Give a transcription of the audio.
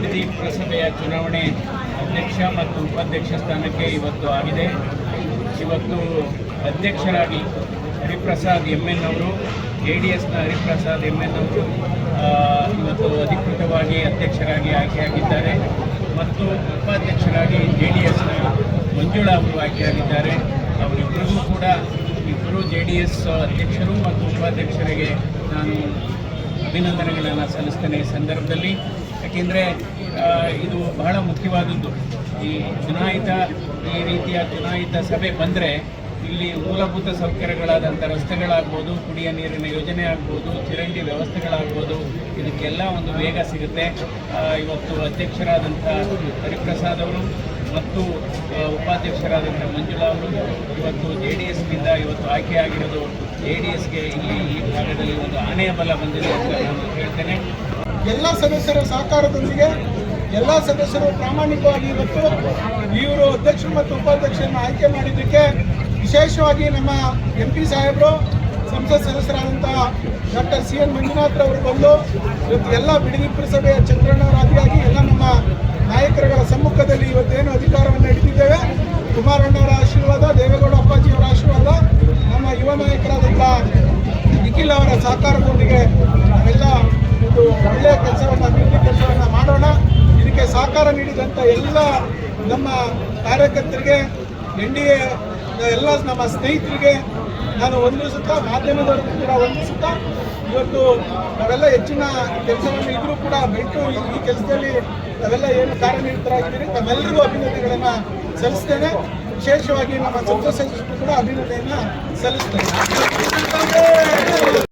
ಬಿಡದಿ ಪುರಸಭೆಯ ಚುನಾವಣೆ ಅಧ್ಯಕ್ಷ ಮತ್ತು ಉಪಾಧ್ಯಕ್ಷ ಸ್ಥಾನಕ್ಕೆ ಇವತ್ತು ಆಗಿದೆ. ಇವತ್ತು ಅಧ್ಯಕ್ಷರಾಗಿ ಹರಿಪ್ರಸಾದ್ ಎನ್ ಅವರು, JDSನ ಹರಿಪ್ರಸಾದ್ ಎನ್ ಅವರು ಇವತ್ತು ಅಧಿಕೃತವಾಗಿ ಅಧ್ಯಕ್ಷರಾಗಿ ಆಯ್ಕೆಯಾಗಿದ್ದಾರೆ ಮತ್ತು ಉಪಾಧ್ಯಕ್ಷರಾಗಿ JDSನ ಮಂಜುಳಾ ಅವರು ಆಯ್ಕೆಯಾಗಿದ್ದಾರೆ. ಅವರಿಬ್ಬರಿಗೂ ಕೂಡ ಇಬ್ಬರು JDS ಅಧ್ಯಕ್ಷರು ಮತ್ತು ಉಪಾಧ್ಯಕ್ಷರಿಗೆ ನಾನು ಅಭಿನಂದನೆಗಳನ್ನು ಸಲ್ಲಿಸ್ತೇನೆ ಈ ಸಂದರ್ಭದಲ್ಲಿ. ಯಾಕೆಂದರೆ ಇದು ಬಹಳ ಮುಖ್ಯವಾದದ್ದು. ಈ ರೀತಿಯ ಚುನಾಯಿತ ಸಭೆ ಬಂದರೆ ಇಲ್ಲಿ ಮೂಲಭೂತ ಸೌಕರ್ಯಗಳಾದಂಥ ರಸ್ತೆಗಳಾಗ್ಬೋದು, ಕುಡಿಯ ನೀರಿನ ಯೋಜನೆ ಆಗ್ಬೋದು, ಚರಂಡಿ ವ್ಯವಸ್ಥೆಗಳಾಗ್ಬೋದು, ಇದಕ್ಕೆಲ್ಲ ಒಂದು ವೇಗ ಸಿಗುತ್ತೆ. ಇವತ್ತು ಅಧ್ಯಕ್ಷರಾದಂಥ ಹರಿಪ್ರಸಾದ್ ಅವರು ಮತ್ತು ಉಪಾಧ್ಯಕ್ಷರಾದಂಥ ಮಂಜುಳಾ ಅವರು ಇವತ್ತು JDSನಿಂದ ಇವತ್ತು ಆಯ್ಕೆಯಾಗಿರೋದು JDSಗೆ ಇಲ್ಲಿ ಈ ಭಾಗದಲ್ಲಿ ಒಂದು ಆನೆಯ ಬಲ ಬಂದಿದೆ ಅಂತ ನಾನು ಹೇಳ್ತೇನೆ. ಎಲ್ಲ ಸದಸ್ಯರ ಸಹಕಾರದೊಂದಿಗೆ ಎಲ್ಲ ಸದಸ್ಯರು ಪ್ರಾಮಾಣಿಕವಾಗಿ ಇವತ್ತು ಇವರು ಅಧ್ಯಕ್ಷರು ಮತ್ತು ಉಪಾಧ್ಯಕ್ಷರನ್ನು ಆಯ್ಕೆ ಮಾಡಿದ್ದಕ್ಕೆ ವಿಶೇಷವಾಗಿ ನಮ್ಮ MP ಸಾಹೇಬರು, ಸಂಸತ್ ಸದಸ್ಯರಾದಂಥ ಡಾಕ್ಟರ್ CN ಮಂಜುನಾಥ್ ಅವರು ಬಂದು ಇವತ್ತು ಎಲ್ಲ ಬಿಡದಿ ಪುರಸಭೆಯ ಚಂದ್ರಣ್ಣವರಾದಿಯಾಗಿ ಎಲ್ಲ ನಮ್ಮ ನಾಯಕರುಗಳ ಸಮ್ಮುಖದಲ್ಲಿ ಇವತ್ತೇನು ಅಧಿಕಾರವನ್ನು ಹಿಡಿದಿದ್ದೇವೆ. ಕುಮಾರಣ್ಣವರ ಆಶೀರ್ವಾದ, ದೇವೇಗೌಡ ಅಪ್ಪಾಜಿಯವರ ಆಶೀರ್ವಾದ, ನಮ್ಮ ಯುವ ನಾಯಕರಾದಂಥ ನಿಖಿಲ್ ಅವರ ಸಹಕಾರದೊಂದಿಗೆ ನಾವೆಲ್ಲ ಒಂದು ಒಳ್ಳೆಯ ಕೆಲಸವನ್ನು, ಅಭಿವೃದ್ಧಿ ಕೆಲಸವನ್ನು ಮಾಡೋಣ. ಇದಕ್ಕೆ ಸಹಕಾರ ನೀಡಿದಂಥ ಎಲ್ಲ ನಮ್ಮ ಕಾರ್ಯಕರ್ತರಿಗೆ, NDA ಎಲ್ಲ ನಮ್ಮ ಸ್ನೇಹಿತರಿಗೆ ನಾನು ವಂದಿಸುತ್ತಾ, ಮಾಧ್ಯಮದವರಿಗೂ ಕೂಡ ವಂದಿಸುತ್ತಾ, ಇವತ್ತು ನಾವೆಲ್ಲ ಹೆಚ್ಚಿನ ಕೆಲಸವನ್ನು ಇದ್ರೂ ಕೂಡ ಬಿಟ್ಟು ಈ ಕೆಲಸದಲ್ಲಿ ನಾವೆಲ್ಲ ಏನು ಕಾರ್ಯನಿರತರಾಗಿದ್ದೀರಿ ತಮ್ಮೆಲ್ಲರಿಗೂ ಅಭಿನಂದನೆಗಳನ್ನು ಸಲ್ಲಿಸ್ತೇನೆ. ವಿಶೇಷವಾಗಿ ನಮ್ಮ ಸಂಸತ್ ಸದಸ್ಯರು ಕೂಡ ಅಭಿನಂದನೆಯನ್ನು ಸಲ್ಲಿಸ್ತೇನೆ.